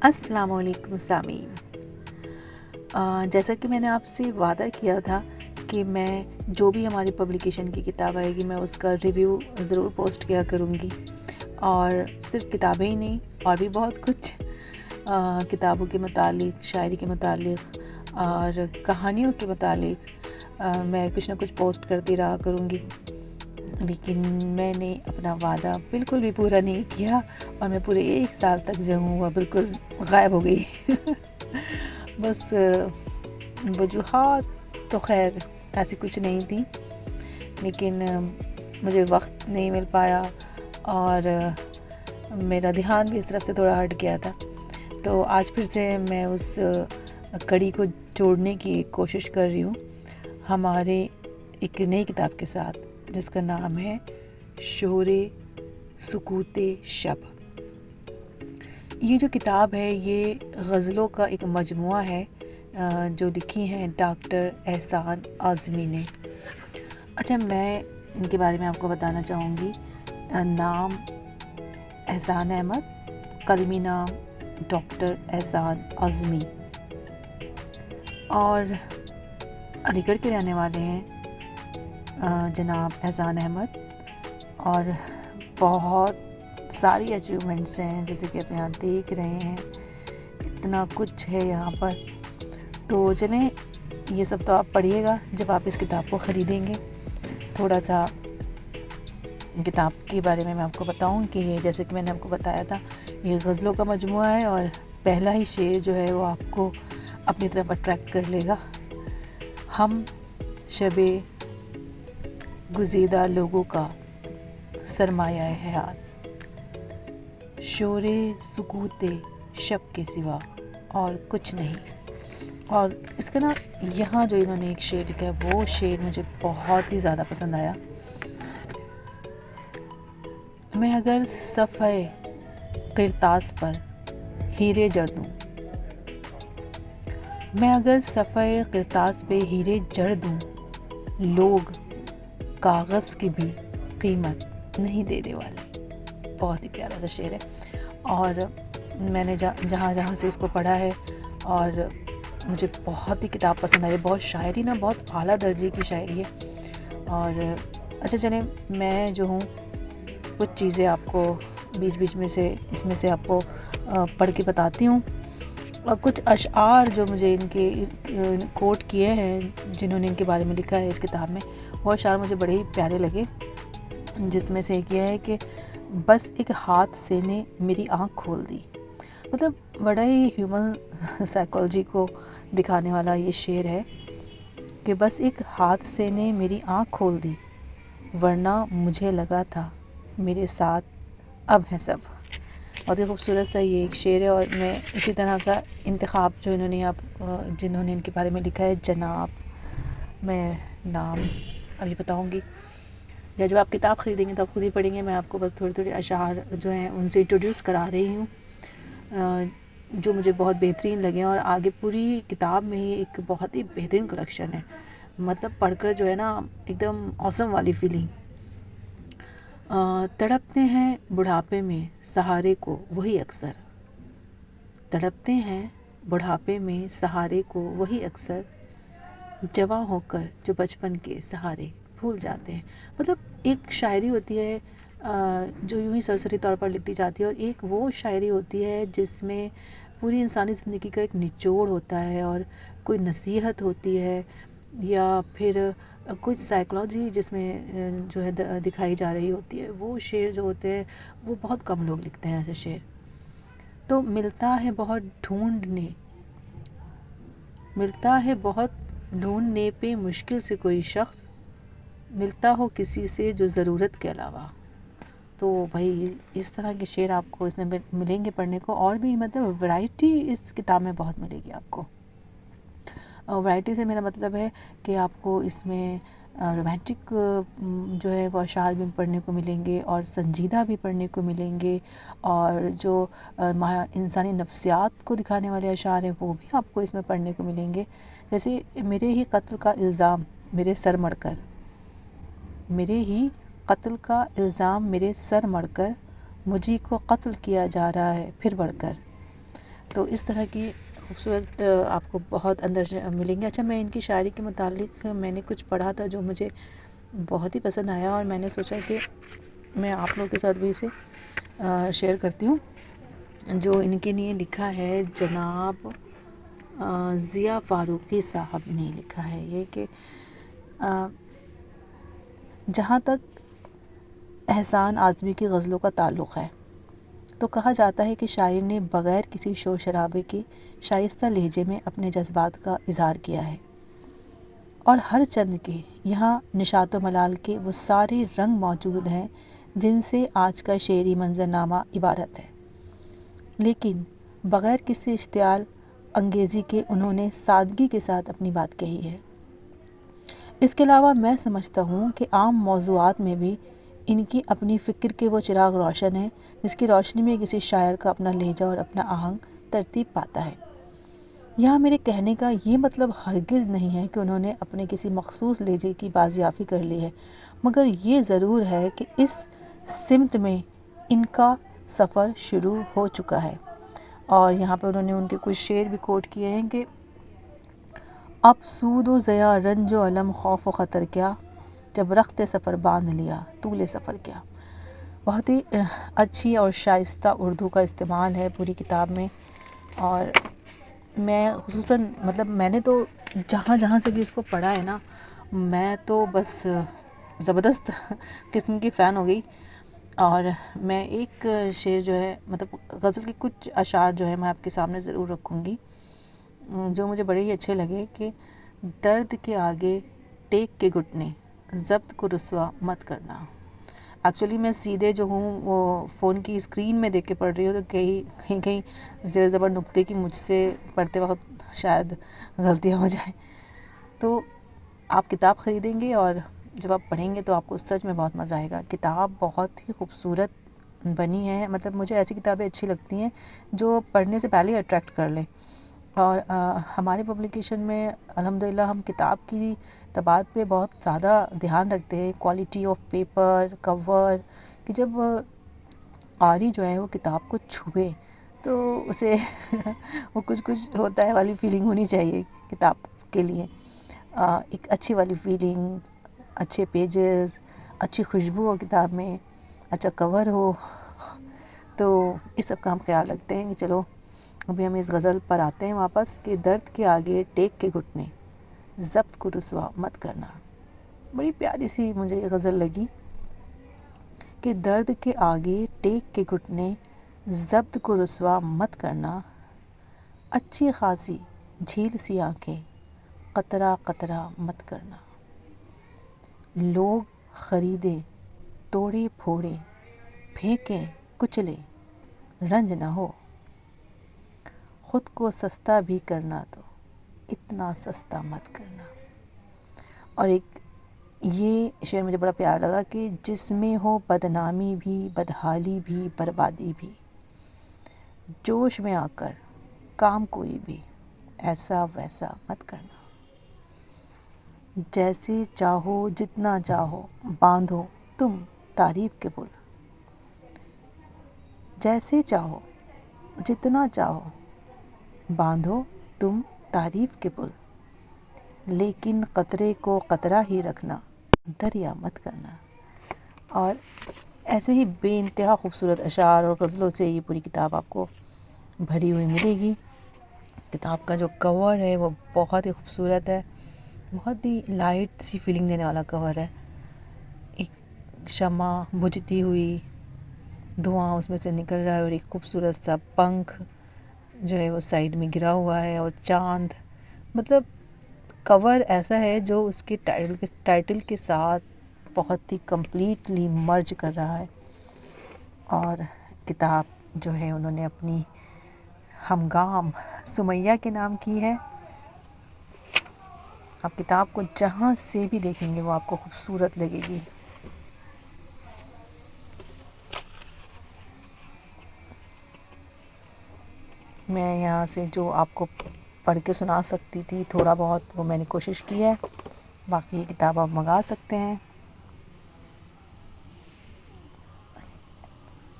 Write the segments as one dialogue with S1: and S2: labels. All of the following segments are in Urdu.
S1: السلام علیکم سامعین، جیسا کہ میں نے آپ سے وعدہ کیا تھا کہ میں جو بھی ہماری پبلیکیشن کی کتاب آئے گی میں اس کا ریویو ضرور پوسٹ کیا کروں گی، اور صرف کتابیں ہی نہیں اور بھی بہت کچھ کتابوں کے متعلق، شاعری کے متعلق اور کہانیوں کے متعلق میں کچھ نہ کچھ پوسٹ کرتی رہا کروں گی۔ لیکن میں نے اپنا وعدہ بالکل بھی پورا نہیں کیا اور میں پورے 1 سال تک جو ہوں وہ بالکل غائب ہو گئی۔ بس وجوہات تو خیر ایسی کچھ نہیں تھی، لیکن مجھے وقت نہیں مل پایا اور میرا دھیان بھی اس طرف سے تھوڑا ہٹ گیا تھا۔ تو آج پھر سے میں اس کڑی کو جوڑنے کی کوشش کر رہی ہوں ہمارے ایک نئی کتاب کے ساتھ، جس کا نام ہے شور سکوت شب۔ یہ جو کتاب ہے یہ غزلوں کا ایک مجموعہ ہے جو لکھی ہیں ڈاکٹر احسان اعظمی نے۔ اچھا، میں ان کے بارے میں آپ کو بتانا چاہوں گی۔ نام احسان احمد، قلمی نام ڈاکٹر احسان اعظمی، اور علی گڑھ کے رہنے والے ہیں جناب احسان احمد، اور بہت ساری اچیومنٹس ہیں جیسے کہ آپ یہاں دیکھ رہے ہیں، اتنا کچھ ہے یہاں پر۔ تو چلیں، یہ سب تو آپ پڑھیے گا جب آپ اس کتاب کو خریدیں گے۔ تھوڑا سا کتاب کے بارے میں آپ کو بتاؤں کہ یہ، جیسے کہ میں نے آپ کو بتایا تھا، یہ غزلوں کا مجموعہ ہے اور پہلا ہی شعر جو ہے وہ آپ کو اپنی طرف اٹریکٹ کر لے گا۔ ہم شب گزیدہ لوگوں کا سرمایہ حیات، شور سکوت شب کے سوا اور کچھ نہیں۔ اور اس کا نا یہاں جو انہوں نے ایک شعر لکھا ہے وہ شعر مجھے بہت ہی زیادہ پسند آیا۔ میں اگر صفحہ کرتاس پر ہیرے جڑ دوں، میں اگر صفحہ کرتاس پہ ہیرے جڑ دوں، لوگ کاغذ کی بھی قیمت نہیں دینے والے۔ بہت ہی پیارا سا شعر ہے، اور میں نے جہاں جہاں سے اس کو پڑھا ہے اور مجھے بہت ہی کتاب پسند آئی۔ بہت شاعری نا بہت اعلیٰ درجے کی شاعری ہے۔ اور اچھا چلیں، میں جو ہوں کچھ چیزیں آپ کو بیچ بیچ میں سے اس میں سے آپ کو پڑھ کے بتاتی ہوں، اور کچھ اشعار جو مجھے ان کے کوٹ کیے ہیں جنہوں نے ان کے بارے میں لکھا ہے اس کتاب میں، وہ اشعار مجھے بڑے ہی پیارے لگے۔ جس میں سے ایک یہ ہے کہ بس ایک ہاتھ سے نے میری آنکھ کھول دی۔ مطلب بڑا ہی ہیومن سائیکالوجی کو دکھانے والا یہ شعر ہے کہ بس ایک ہاتھ سے نے میری آنکھ کھول دی، ورنہ مجھے لگا تھا میرے ساتھ اب ہے سب۔ بہت ہی خوبصورت سا یہ ایک شعر ہے، اور میں اسی طرح کا انتخاب جو جنہوں نے ان کے بارے میں لکھا ہے، جناب، میں نام ابھی بتاؤں گی، یا جب آپ کتاب خریدیں گے تو آپ خود ہی پڑھیں گے۔ میں آپ کو بس تھوڑے تھوڑے اشعار جو ہیں ان سے انٹروڈیوس کرا رہی ہوں جو مجھے بہت بہترین لگے، اور آگے پوری کتاب میں ہی ایک بہت ہی بہترین کلیکشن ہے۔ مطلب پڑھ کر جو ہے نا ایک دم اوسم والی فیلنگ۔ تڑپتے ہیں بڑھاپے میں سہارے کو وہی اکثر، تڑپتے ہیں بڑھاپے میں سہارے کو وہی اکثر، جواں ہو کر جو بچپن کے سہارے بھول جاتے ہیں۔ مطلب ایک شاعری ہوتی ہے جو یوں ہی سرسری طور پر لکھی جاتی ہے، اور ایک وہ شاعری ہوتی ہے جس میں پوری انسانی زندگی کا ایک نچوڑ ہوتا ہے، اور کوئی نصیحت ہوتی ہے، یا پھر کچھ سائیکلوجی جس میں جو ہے دکھائی جا رہی ہوتی ہے۔ وہ شعر جو ہوتے ہیں وہ بہت کم لوگ لکھتے ہیں ایسے شعر۔ تو ملتا ہے بہت ڈھونڈنے پہ مشکل سے کوئی شخص، ملتا ہو کسی سے جو ضرورت کے علاوہ۔ تو بھائی اس طرح کے شعر آپ کو اس میں ملیں گے پڑھنے کو، اور بھی مطلب ورائٹی اس کتاب میں بہت ملے گی آپ کو۔ ورائٹی سے میرا مطلب ہے کہ آپ کو اس میں رومانٹک جو ہے وہ اشعار بھی پڑھنے کو ملیں گے، اور سنجیدہ بھی پڑھنے کو ملیں گے، اور جو انسانی نفسیات کو دکھانے والے اشعار ہیں وہ بھی آپ کو اس میں پڑھنے کو ملیں گے۔ جیسے میرے ہی قتل کا الزام میرے سر مڑ کر، میرے ہی قتل کا الزام میرے سر مڑ کر، مجھی کو قتل کیا جا رہا ہے پھر بڑھ کر۔ تو اس طرح کی خوبصورت آپ کو بہت اندر سے ملیں گے. اچھا، میں ان کی شاعری کے متعلق میں نے کچھ پڑھا تھا جو مجھے بہت ہی پسند آیا، اور میں نے سوچا کہ میں آپ لوگوں کے ساتھ بھی اسے شیئر کرتی ہوں. جو ان کے لیے لکھا ہے جناب ضیاء فاروقی صاحب نے لکھا ہے یہ کہ جہاں تک احسان اعظمی کی غزلوں کا تعلق ہے تو کہا جاتا ہے کہ شاعر نے بغیر کسی شور شرابے کے شائستہ لہجے میں اپنے جذبات کا اظہار کیا ہے، اور ہر چند کے یہاں نشاط و ملال کے وہ سارے رنگ موجود ہیں جن سے آج کا شعری منظرنامہ عبارت ہے، لیکن بغیر کسی اشتعال انگیزی کے انہوں نے سادگی کے ساتھ اپنی بات کہی ہے. اس کے علاوہ میں سمجھتا ہوں کہ عام موضوعات میں بھی ان کی اپنی فکر کے وہ چراغ روشن ہے جس کی روشنی میں کسی شاعر کا اپنا لہجہ اور اپنا آہنگ ترتیب پاتا ہے. یہاں میرے کہنے کا یہ مطلب ہرگز نہیں ہے کہ انہوں نے اپنے کسی مخصوص لہجے کی بازیافی کر لی ہے، مگر یہ ضرور ہے کہ اس سمت میں ان کا سفر شروع ہو چکا ہے. اور یہاں پہ انہوں نے ان کے کچھ شعر بھی کوٹ کیے ہیں کہ اب سود و ضیاع رنج و الم خوف و خطر کیا، جب رخت سفر باندھ لیا طول سفر کیا. بہت ہی اچھی اور شائستہ اردو کا استعمال ہے پوری کتاب میں. اور میں خصوصاً مطلب میں نے تو جہاں جہاں سے بھی اس کو پڑھا ہے نا، میں تو بس زبردست قسم کی فین ہو گئی. اور میں ایک شعر جو ہے مطلب غزل کے کچھ اشعار جو ہے میں آپ کے سامنے ضرور رکھوں گی جو مجھے بڑے ہی اچھے لگے کہ درد کے آگے ٹیک کے گھٹنے ضبط کو رسوا مت کرنا. ایکچولی میں سیدھے جو ہوں وہ فون کی اسکرین میں دیکھ کے پڑھ رہی ہوں، تو کہیں کہیں زیر زبر نقطے کی مجھ سے پڑھتے وقت شاید غلطیاں ہو جائیں. تو آپ کتاب خریدیں گے اور جب آپ پڑھیں گے تو آپ کو سچ میں بہت مزہ آئے گا. کتاب بہت ہی خوبصورت بنی ہے، مطلب مجھے ایسی کتابیں اچھی لگتی ہیں جو پڑھنے سے پہلے اٹریکٹ کر لیں. اور ہمارے پبلیکیشن میں الحمدللہ ہم کتاب کی طباعت پہ بہت زیادہ دھیان رکھتے ہیں، کوالٹی آف پیپر، کور، کہ جب قاری جو ہے وہ کتاب کو چھوئے تو اسے وہ کچھ ہوتا ہے والی فیلنگ ہونی چاہیے کتاب کے لیے. ایک اچھی والی فیلنگ، اچھے پیجز، اچھی خوشبو ہو کتاب میں، اچھا کور ہو. تو اس سب کا ہم خیال رکھتے ہیں کہ چلو ابھی ہم اس غزل پر آتے ہیں واپس کہ درد کے آگے ٹیک کے گھٹنے ضبط کو رسوا مت کرنا. بڑی پیاری سی مجھے یہ غزل لگی کہ درد کے آگے ٹیک کے گھٹنے ضبط کو رسوا مت کرنا، اچھی خاصی جھیل سی آنکھیں قطرہ قطرہ مت کرنا. لوگ خریدیں توڑے پھوڑے پھینکیں کچلے رنج نہ ہو، خود کو سستا بھی کرنا تو اتنا سستا مت کرنا. اور ایک یہ شعر مجھے بڑا پیارا لگا کہ جس میں ہو بدنامی بھی بدحالی بھی بربادی بھی، جوش میں آ کر کام کوئی بھی ایسا ویسا مت کرنا. جیسے چاہو جتنا چاہو باندھو تم تعریف کے پل، جیسے چاہو جتنا چاہو باندھو تم تعریف کے پل، لیکن قطرے کو قطرہ ہی رکھنا دریا مت کرنا. اور ایسے ہی بے انتہا خوبصورت اشعار اور غزلوں سے یہ پوری کتاب آپ کو بھری ہوئی ملے گی. کتاب کا جو کور ہے وہ بہت ہی خوبصورت ہے، بہت ہی لائٹ سی فیلنگ دینے والا کور ہے. ایک شمع بجھتی ہوئی، دھواں اس میں سے نکل رہا ہے، اور ایک خوبصورت سا پنکھ جو ہے وہ سائیڈ میں گرا ہوا ہے، اور چاند. مطلب کور ایسا ہے جو اس کے ٹائٹل کے ساتھ بہت ہی کمپلیٹلی مرج کر رہا ہے. اور کتاب جو ہے انہوں نے اپنی ہمگام سمیہ کے نام کی ہے. آپ کتاب کو جہاں سے بھی دیکھیں گے وہ آپ کو خوبصورت لگے گی. میں یہاں سے جو آپ کو پڑھ کے سنا سکتی تھی تھوڑا بہت وہ میں نے کوشش کی ہے، باقی یہ کتاب آپ منگا سکتے ہیں.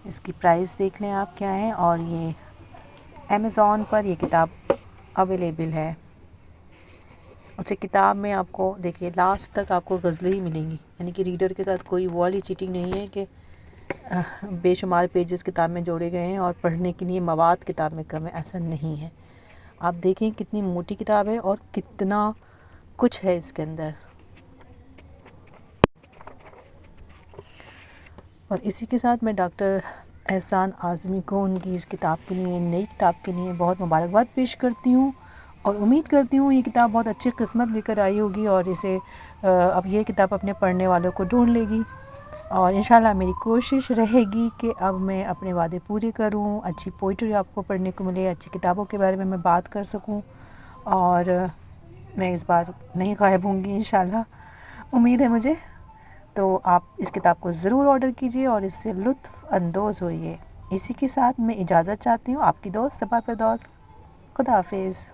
S1: اس کی پرائس دیکھ لیں آپ کیا ہے، اور یہ امیزون پر یہ کتاب اویلیبل ہے۔ اچھا، کتاب میں آپ کو دیکھیے لاسٹ تک آپ کو غزلیں ہی ملیں گی، یعنی کہ ریڈر کے ساتھ کوئی وہ والی چیٹنگ نہیں ہے کہ بے شمار پیجز کتاب میں جوڑے گئے ہیں اور پڑھنے کے لیے مواد کتاب میں کم ہے، ایسا نہیں ہے۔ آپ دیکھیں کتنی موٹی کتاب ہے اور کتنا کچھ ہے اس کے اندر۔ اور اسی کے ساتھ میں ڈاکٹر احسان اعظمی کو ان کی اس کتاب کے لیے، نئی کتاب کے لیے بہت مبارکباد پیش کرتی ہوں، اور امید کرتی ہوں یہ کتاب بہت اچھی قسمت لے کر آئی ہوگی، اور اسے اب یہ کتاب اپنے پڑھنے والوں کو ڈھونڈ لے گی، اور انشاءاللہ میری کوشش رہے گی کہ اب میں اپنے وعدے پورے کروں، اچھی پوئٹری آپ کو پڑھنے کو ملے، اچھی کتابوں کے بارے میں بات کر سکوں، اور میں اس بار نہیں غائب ہوں گی انشاءاللہ، امید ہے مجھے۔ تو آپ اس کتاب کو ضرور آرڈر کیجئے اور اس سے لطف اندوز ہوئیے۔ اسی کے ساتھ میں اجازت چاہتی ہوں، آپ کی دوست صبا فردوس۔ خدا حافظ۔